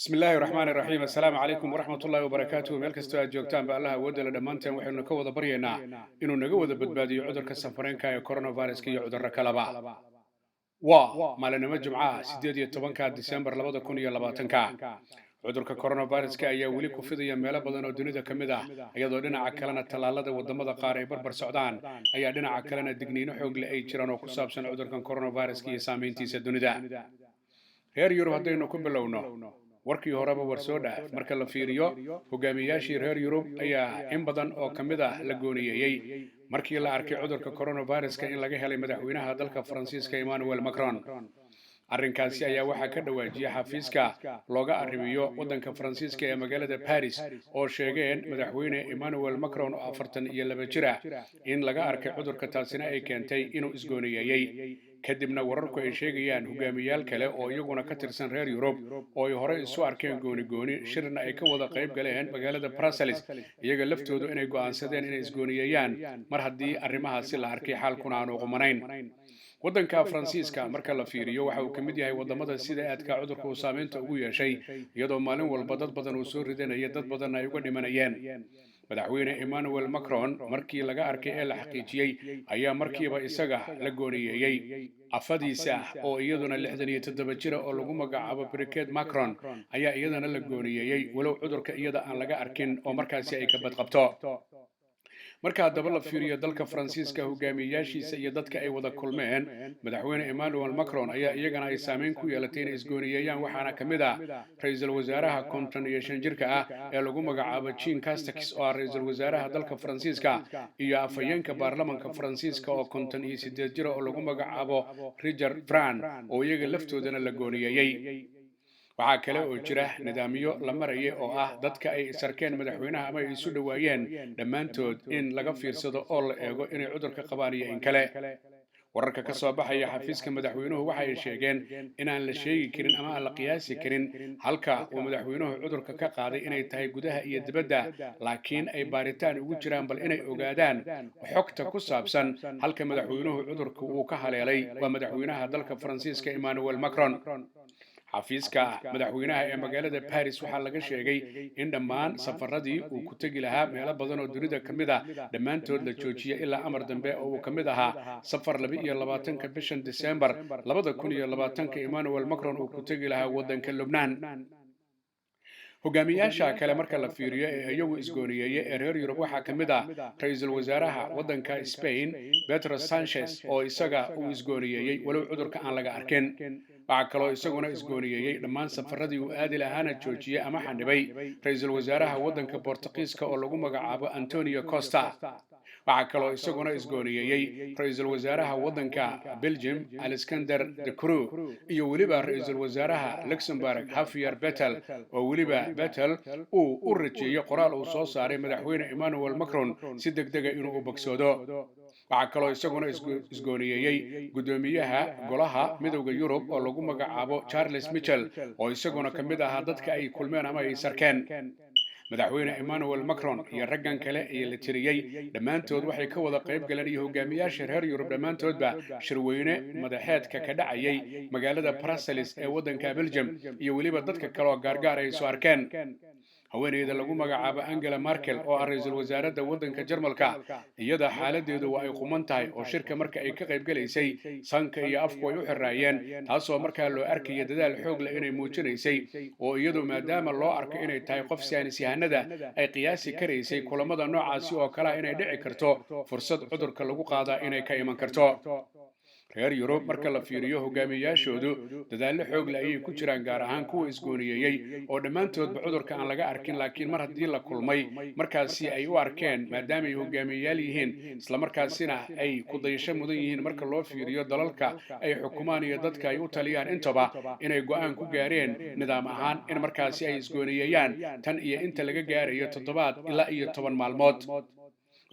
بسم الله الرحمن الرحيم السلام عليكم ورحمة الله وبركاته meel kastoo aad joogtaan ba allaha wadala dhammaanteen waxaynu ka wada baryaynaa inuu naga wada badbaadiyo cudurka safareenka ee coronavirus iyo cudurro kaleba waa maalinimo jimcaha 18 Diseembar 2020 cudurka coronavirus-ka ayaa weli ku fidaya meelo badan oo dunida ka mid ah iyadoo dhinaca kalena tallaalada wadamada qaar ay barbar socdaan ayaa dhinaca kalena digniino xoog leh ay jiraan oo ku saabsan cudurkan coronavirus iyo saameyntiisa dunida reer Yurub haddaynu ku bilowno warkii horeba war soo dhaaf marka la fiiriyo hogaamiyaashii reer Yurub ayaa in badan oo ka mid ah la gooniyeeyay markii la arkay cudurka coronavirus-ka in laga helay madaxweynaha dalka Faransiiska Emmanuel Macron arrinkaasi ayaa waxaa ka dhawaajiyay xafiiska looga arrimiyo waddanka Faransiiska ee magaalada Paris oo sheegeen madaxweyne Emmanuel Macron oo 42 jir ah in laga arkay cudurka taasina ay keentay inuu isgooniyeeyay kadibna wararku ay sheegayaan hogaamiyaal kale oo iyaguna ka tirsan reer Yurub oo ay hore isu arkeen gooni shirna ay ka wada qayb galeen magaalada Brussels iyaga laftoodu inay go'aansadeen inay isgooniyeeyaan mar haddii arrimahaasi la arkay xaalkuna aanu qumanayn waddanka Faransiiska marka la fiiriyo waxa uu ka mid yahay wadamada sida aadka cudurka uu saameynta ugu yeeshay iyadoo maalin walba dad badan uu soo ridanaya dad badan ay uga dhimanayeen madaxweyne Emmanuel Macron markii laga arkay ee la xaqiijiyay ayaa markiiba isaga la gooniyeeyay afadiisa oo iyaduna 67 jir oo lagu magacaabo Brigitte Macron ayaa iyadana la gooniyeeyay walow cudurka iyada aan laga arkin oo markaasi ay ka badqabto marka haddaba la fiiriyo dalka Faransiiska hogaamiyaashiisa iyo dadka ay wada kulmeen madaxweyne Emmanuel Macron ayaa iyagana ay saameyn ku yeelatay inay isgooniyeeyaan waxaana ka mid ah ra'iisul wasaaraha konton iyo shan jirka ah ee lagu magacaabo Jean Castex oo ah ra'iisul wasaaraha dalka Faransiiska iyo afhayeenka baarlamaanka Faransiiska oo konton iyo siddeed jir oo lagu magacaabo Richard Fran oo iyaga laftoodana la gooniyeeyay waxaa kale oo jira nidaamyo la marayay oo ah dadka ay isarkeen madaxweynaha ama ay isu dhawaayeen dhammaantood in laga fiirsado oo la eego inay cudurka qabaan iyo in kale wararka ka soo baxaya xafiiska madaxweynuhu waxa ay sheegeen in aan la sheegi karin ama aan la qiyaasi karin halka uu madaxweynuhu cudurka ka qaaday inay tahay gudaha iyo dibadda laakiin ay baaritaan ugu jiraan bal inay ogaadaan xogta ku saabsan halka madaxweynuhu cudurka uu ka haleelay waa madaxweynaha dalka Faransiiska Emmanuel Macron xafiiska madaxweynaha ee magaalada Paris waxaa laga sheegay in dhammaan safaradii uu ku tagi lahaa meelo badan oo dunida ka mid ah dhammaantood la joojiyay ilaa amar dambe oo uu ka mid ahaa safar 22 bishan December 2020 Emmanuel Macron uu ku tagi lahaa waddanka Lebanon hogaamiyaasha kale marka la fiiriyo ee iyagu isgooniyeeyay ee reer Yurub waxaa ka mid ah ra'iisul wasaaraha waddanka Spain Pedro Sanchez oo isaga uu isgooniyeeyay walow cudurka aan laga arkin waxaa kaloo isaguna isgooniyeeyay dhammaan safaradii uu aadi lahaana joojiyay ama xanibay ra'iisul wasaaraha waddanka Boortaqiiska oo lagu magacaabo Antonio Costa waxaa kaloo isaguna isgooniyeeyay ra'iisul wasaaraha waddanka Belgium Alexander De Croo iyo weliba ra'iisul wasaaraha Luxembourg Javier Bettel oo weliba Bettel uu u rajeeyay qoraal uu soo saaray madaxweyne Emmanuel Macron si degdeg ah inuu u bogsoodo waxaa kaloo isaguna isgooniyeeyay gudoomiyaha golaha midowga Yurub oo lagu magacaabo Charles Michel oo isaguna ka mid ahaa dadka ay kulmeen ama ay sarkeen madaxweyne Emmanuel Macron iyo raggan kale ee la tiriyay dhammaantood waxay ka wada qayb galeen iyo hogaamiyaasha reer Yurub dhammaantoodba shirweyne madaxeedka ka dhacayay magaalada Brussels ee waddanka Belgium iyo weliba dadka kale oo gaargaar ay soo arkeen haweeneyda lagu magacaabo Angela Merkel oo ah ra'iisul wasaaradda waddanka Jarmalka iyada xaaladeedu waa ay quman tahay oo shirka marka ay ka qayb galaysay sanka iyo afku ay u xiraayeen taasoo markaa loo arkayay dadaal xoog leh inay muujinaysay oo iyadu maadaama loo arko inay tahay qof saynis yahanada ay qiyaasi karaysay kulamada noocaasi oo kale inay dhici karto fursad cudurka lagu qaadaa inay ka iman karto reer Yurub marka la fiiriyo hogaamiyaashoodu dadaallo xoog leh ayay ku jiraan gaar ahaan kuwa isgooniyeeyay oo dhammaantoodba cudurka aan laga arkin laakiin mar haddii la kulmay markaasi ay u arkeen maadaama ay hogaamiyayaal yihiin isla markaasina ay ku dayasho mudan yihiin marka loo fiiriyo dalalka ay xukumaan iyo dadka ay u taliyaan intaba inay go'aan ku gaareen nidaam ahaan in markaasi ay isgooniyeeyaan tan iyo inta laga gaarayo 7 ilaa iyo 10 maalmood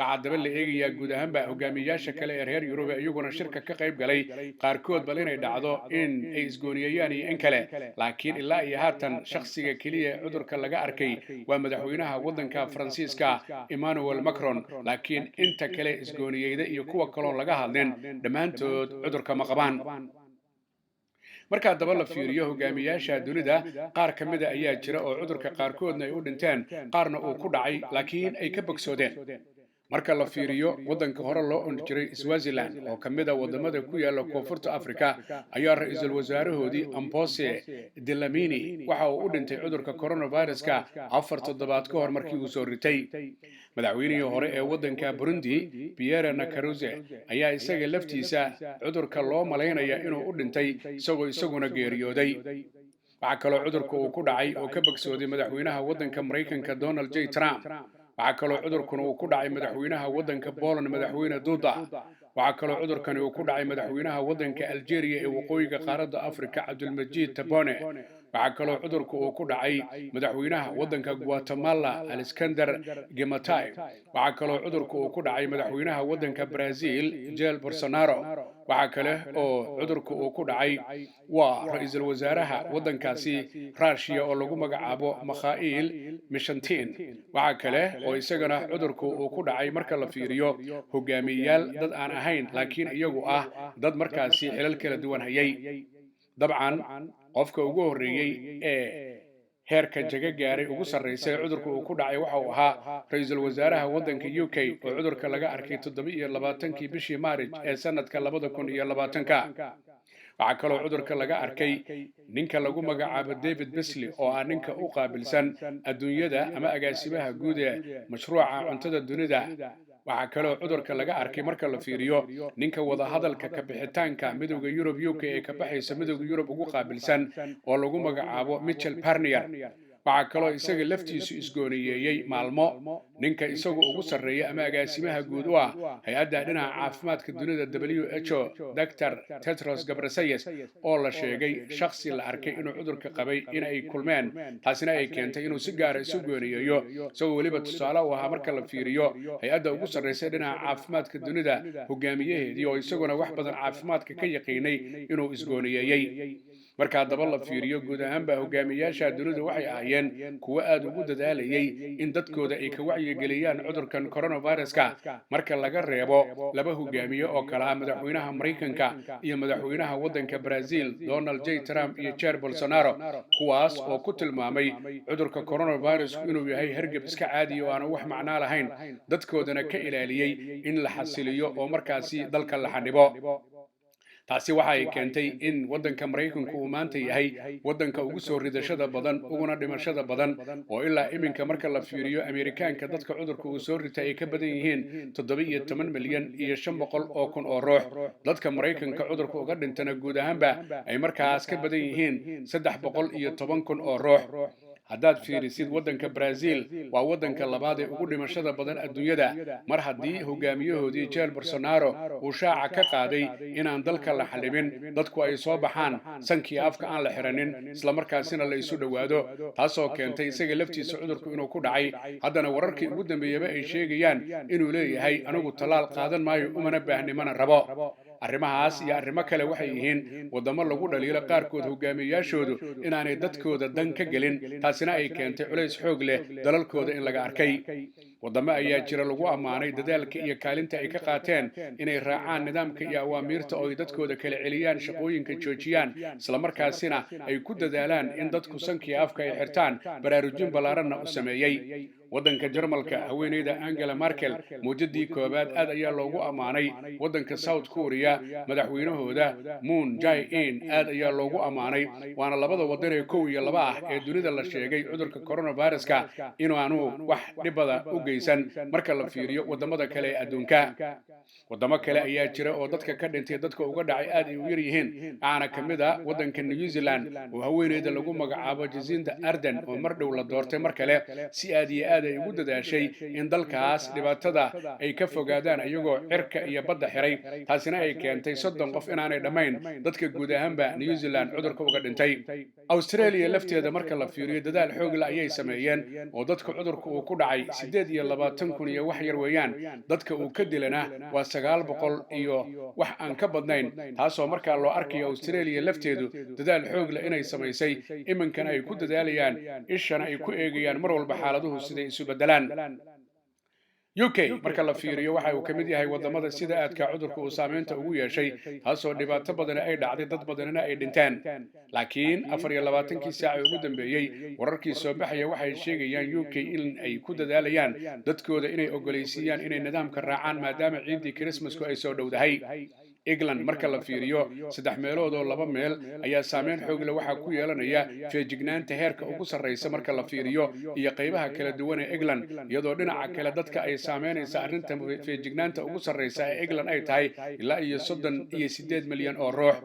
waxaa daba la eegayaa guud ahaanba hogaamiyayaasha kale ee reer Yurub iyaguna shirka ka qayb galay qaarkood bal inay dhacdo in ay isgooniyeeyaan iyo in kale laakiin ilaa iyo haatan shakhsiga kaliya cudurka laga arkay waa madaxweynaha waddanka Faransiiska Emmanuel Macron laakiin inta kale isgooniyeyda iyo kuwa kale laga hadlin dhammaantood cudurka ma qabaan marka daba la fiiriyo hogaamiyaasha dunida qaar ka mid a ayaa jira oo cudurka qaarkoodna ay u dhinteen qaarna uu ku dhacay laakiin ay ka bogsoodeen marka la fiiriyo waddanka hore loo odhan jiray Swaziland oo ka mid ah wadamada ku yaala koonfurta Afrika ayaa ra'iisul wasaarahoodii Mposi Dlamini waxa uu u dhintay cudurka coronavirus-ka 4 toddobaad ka hor markii uu soo ritay madaxweynihii hore ee waddanka Burundi Pierre Nkurunziza ayaa isaga laftiisa cudurka loo malaynaya inuu u dhintay isaguna geeriyooday waxa kaloo cudurka uu ku dhacay oo ka bogsooday madaxweynaha waddanka Mareykanka Donald J. Trump waxaa kaloo cudurkan uu ku dhacay madaxweynaha waddanka Poland madaxweyne Duda waxaa kaloo cudurkani uu ku dhacay madaxweynaha waddanka Algeria ee waqooyiga qaaradda Afrika Abdulmajid Tebboune waxaa kaloo cudurka uu ku dhacay madaxweynaha waddanka Guatemala Alexander Gimatay waxaa kaloo cudurka uu ku dhacay madaxweynaha waddanka Brazil Jair Bolsonaro waxaa kale oo cudurka uu ku dhacay waa ra'iisul wasaaraha waddankaasi Russia oo lagu magacaabo Mikhail Mishustin waxaa kale oo isagana cudurka uu ku dhacay marka la fiiriyo hogaamiyayaal dad aan ahayn laakiin iyagu ah dad markaasi xilal kala duwan hayay dabcan qofka ugu horeeyay ee heerka jaga gaaray ugu sarreysay cudurka uu ku dhacay waxa uu ahaa ra'iisul wasaaraha waddanka UK oo cudurka laga arkay 27 bishii Maarch ee sanadka 2020ka waxaa kaloo cudurka laga arkay ninka lagu magacaabo David Beasley oo ah ninka u qaabilsan adduunyada ama agaasimaha guud ee mashruuca cuntada dunida waxaa kaloo cudurka laga arkay marka la fiiriyo ninka wada hadalka ka bixitaanka midowga Yurub UK ee ka baxaysa midowga Yurub ugu qaabilsan oo lagu magacaabo Michel Barnier waxaa kaloo isaga laftiisu isgooniyeeyay maalmo ninka isagu ugu sarreeya ama agaasimaha guud u ah hay-adda dhinaca caafimaadka dunida WHO Dr. Tedros Ghebreyesus oo la sheegay shakhsi la arkay inuu cudurka qabay in ay kulmeen taasina ay keentay inuu si gaar ah isu gooniyeeyo isagoo weliba tusaale u ahaa marka la fiiriyo hay-adda ugu sarreysa dhinaca caafimaadka dunida hogaamiyaheedii oo isaguna wax badan caafimaadka ka yaqiinay inuu isgooniyeeyay marka daba la fiiriyo guud ahaanba hogaamiyaasha dunidu waxay ahaayeen kuwa aad ugu dadaalayay in dadkooda ay ka wacyigeliyaan cudurkan coronavirus-ka marka laga reebo laba hogaamiye oo kala ah madaxweynaha Mareykanka iyo madaxweynaha waddanka Brazil Donald J. Trump iyo Jair Bolsonaro kuwaas oo ku tilmaamay cudurka coronavirus inuu yahay hargab iska caadi oo aan wax macno lahayn dadkoodana ka ilaaliyay in la xasiliyo oo markaasi dalka la xanibo taasi waxa ay keentay in waddanka Mareykanku uu maanta yahay waddanka ugu soo ridashada badan uguna dhimashada badan oo ilaa iminka marka la fiiriyo Ameerikaanka dadka cudurka uu soo ritay ay ka badan yihiin 17 milyan iyo 500 oo kun oo ruux dadka Mareykanka cudurka uga dhintana guud ahaanba ay markaas ka badan yihiin 310 kun oo ruux haddaad fiirisid waddanka Brazil waa waddanka labaad ee ugu dhimashada badan adduunyada mar haddii hogaamiyahoodii Jair Bolsonaro uu shaaca ka qaaday inaan dalka la xalibin dadku ay soo baxaan sankii afka aan la xiranin isla markaasina la isu dhawaado taasoo keentay isaga laftiisa cudurku inuu ku dhacay haddana wararkii ugu dambeeyaba ay sheegayaan inuu leeyahay anigu talaal qaadan maayo umana baahni mana rabo arrimahaas iyo arrimo kale waxay yihiin wadamo lagu dhaliilo qaarkood hogaamiyayaashoodu inaanay dadkooda dan ka gelin taasina ay keentay culays xoog leh dalalkooda in laga arkay wadamo ayaa jira lagu ammaanay dadaalka iyo kaalinta ay ka qaateen inay raacaan nidaamka iyo awaamiirta oo ay dadkooda kala celiyaan shaqooyinka joojiyaan isla markaasina ay ku dadaalaan in dadku sankii afka ay xirtaan baraarujin ballaaranna u sameeyey waddanka Jarmalka haweeneyda Angela Merkel muujadii koobaad aad ayaa loogu ammaanay waddanka South Korea madaxweynahooda Moon Jae-in aad ayaa loogu ammaanay waana labada waddan ee 1 iyo 2 ah ee dunida la sheegay cudurka coronavirus-ka inaanu wax dhibada u geysan marka la fiiriyo wadamada kale ee adduunka wadamo kale ayaa jira oo dadka ka dhintay dadka uga dhacay aad ay u yar yihiin aana kamid ah waddanka New Zealand oo haweeneyda lagu magacaabo Jacinda Ardern oo mar dhow la doortay mar kale si aad iyo aad ay ugu dadaashay in dalkaas dhibaatada ay ka fogaadaan iyagoo cirka iyo badda xiray taasina ay keentay 30 qof inaanay dhamayn dadka guud ahaanba New Zealand cudurka uga dhintay Australia lafteeda marka la fiiriyo dadaal xoog leh ayay sameeyeen oo dadka cudurka uu ku dhacay 28 kun iyo wax yar weeyaan dadka uu ka dilana waa 900 iyo wax aan ka badnayn taasoo markaa loo arkayo Australia lafteedu dadaal xoog leh inay sameysay iminkana ay ku dadaalayaan ishana ay ku eegayaan mar walba xaaladuhu sida isu bedelaan UK marka la fiiriyo waxa uu ka mid yahay wadamada sida aadka cudurka uu saameynta ugu yeeshay taasoo dhibaato badan ay dhacday dad badanna ay dhinteen laakiin 24kii saac ugu dambeeyay wararkii soo baxaya waxay sheegayaan UK in ay ku dadaalayaan dadkooda inay ogoleysiiyaan inay nidaamka raacaan maadaama ciidii Christmasku ay soo dhowdahay England marka la fiiriyo 3 meelood oo 2 meel ayaa saameyn xoog leh waxa ku yeelanaya feejignaanta heerka ugu sarreysa marka la fiiriyo iyo qaybaha kala duwan ee England iyadoo dhinaca kale dadka ay saameynaysa arrinta feejignaanta ugu sarreysa ee England ay tahay ilaa iyo 38 milyan oo ruux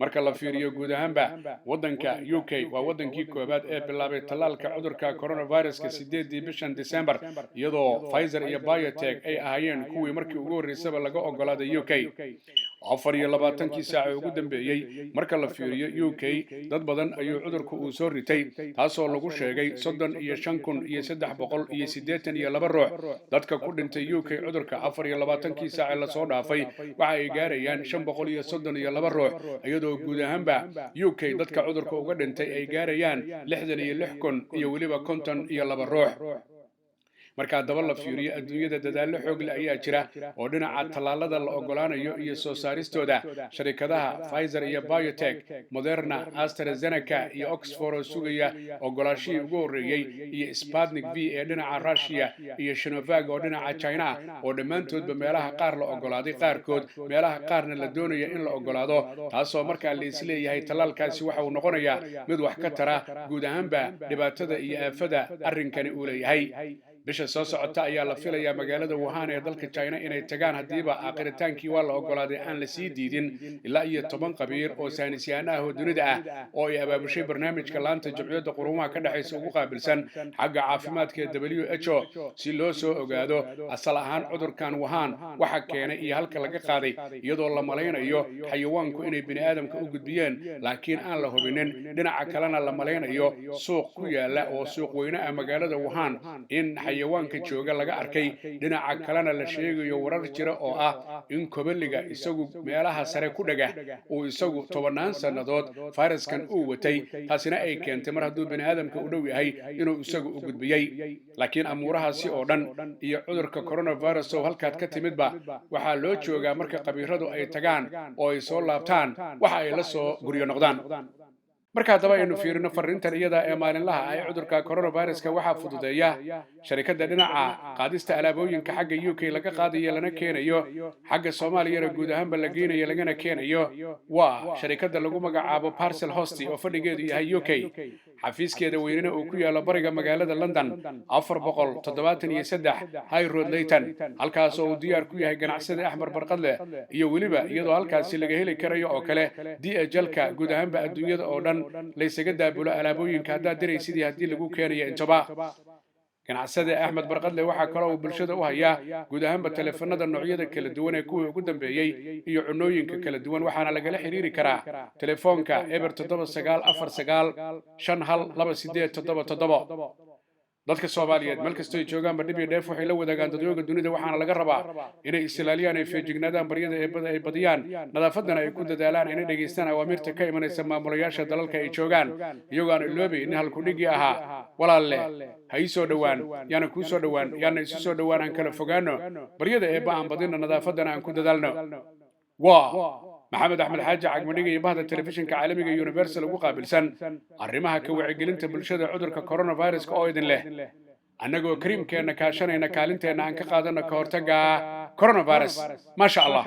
marka la fiiriyo guud ahaanba wadanka UK waa wadankii koobaad ee bilaabay talaalka cudurka coronavirus-ka 8 bishan December iyadoo Pfizer iyo BioNTech ay ahaayeen kuwii markii ugu horeysay laga ogolaaday UK 24kii saac ugu dambeeyay marka la fiiriyo UK dad badan ayuu cudurku uu soo ritay taasoo lagu sheegay 35,382 ruux dadka ku dhintay UK cudurka 24kii saac la soo dhaafay waxa ay gaarayaan 532 ruux iyadoo guud ahaanba UK dadka cudurka uga dhintay ay gaarayaan 66,000 iyo waliba 52 ruux marka daba la fiiriyo adduunyada dadaalo xoog leh ayaa jira oo dhinaca talaalada la ogolaanayo iyo soo saaristooda shirkadaha Pfizer iyo BioNTech Moderna AstraZeneca iyo Oxford oo sugaya ogolaashii ugu horeeyay iyo Sputnik V ee dhinaca Russia iyo Sinovac oo dhinaca China oo dhammaantoodba meelaha qaar la ogolaaday qaarkood meelaha qaarna la doonayo in la ogolaado taasoo markaa la isleeyahay talaalkaasi waxa uu noqonayaa mid wax ka tara guud ahaanba dhibaatada iyo aafada arrinkani uu leeyahay bisha soo socota ayaa la filayaa magaalada Wuhan ee dalka China inay tagaan hadiiba aaqiritaankii waa la ogolaaday aan la sii diidin ilaa iyo 10 qabiir oo saynisyahan ah oo dunida ah oo ay abaabushay barnaamijka laanta jamciyadda quruumaha ka dhaxaysa ugu qaabilsan xagga caafimaadka WHO si loo soo ogaado asal ahaan cudurkan Wuhan waxa keenay iyo halka laga qaaday iyadoo la maleynayo xayawaanku inay bini'aadamka u gudbiyeen laakiin aan la hubinin dhinaca kalena la maleynayo suuq ku yaala oo suuq weyne ah magaalada Wuhan in xayawaanka jooga laga arkay dhinaca kalena la sheegayo warar jira oo ah in koboliga isagu meelaha sare ku dhaga uu isagu 10 sanadood fayraskan uu watay taasina ay keentay mar hadduu bini'aadamka u dhow yahay inuu isagu u gudbiyay laakiin amuurahaasi oo dhan iyo cudurka coronavirus oo halkaad ka timidba waxaa loo joogaa marka qabiiradu ay tagaan oo ay soo laabtaan waxa ay la soo guryo noqdaan marka daba aynu fiirino fariintan iyada ee maalinlaha ay cudurka coronavirus-ka waxa fududeeya shirkadda dhinaca qaadista alaabooyinka xagga UK laga qaadayo lana keenayo xagga Soomaaliya guud ahaanba la geenayo lagana keenayo waa shirkadda lagu magacaabo Parcel Host oo fadhigeedu yahay UK xafiiskeeda weynina uu ku yaalo bariga magaalada London 473 High Road Leyton halkaas oo uu diyaar ku yahay ganacsade Axmar Barqadle iyo waliba iyadoo halkaas laga heli karayo oo kale DHL-ka guud ahaanba adduunyada oo dhan la isaga daabulo alaabooyinka hadda diraysidii hadii lagu keenayo intaba ganacsade Axmed Barqadle waxa kale oo bulshada u haya guud ahaanba telefoonada noocyada kala duwan ee kuwa ugu dambeeyay iyo cunooyinka kala duwan waxaana lagala xiriiri karaa telefoonka eber 7949528777 dadka Soomaaliyeed meel kasta ay joogaan badhib iyo dheef waxay la wadaagaan dadweynaha dunida waxaana laga rabaa inay islaaliyaan ay feejignaadaan baryada ay badiyaan nadaafadana ay ku dadaalaan inay dhageystaan awaamirta ka imanaysa maamulayaasha dalalka ay joogaan iyagoo aan iloobi in halku dhigi ahaa walaalle ha ii soo dhawaan yaana kuu soo dhawaan yaana isu soo dhawaan aan kala fogaano baryada eebba aan badina nadaafadana aan ku dadaalno maxamed axmed xaaji cagmadhiga iyo bahda telefishinka caalamiga Universal ugu qaabilsan arrimaha ka wacyigelinta bulshada cudurka coronavirus-ka oo idin leh annagoo kariimkeena kaashanayna kaalinteena aan ka qaadano ka hortagga coronavirus ma sha Allah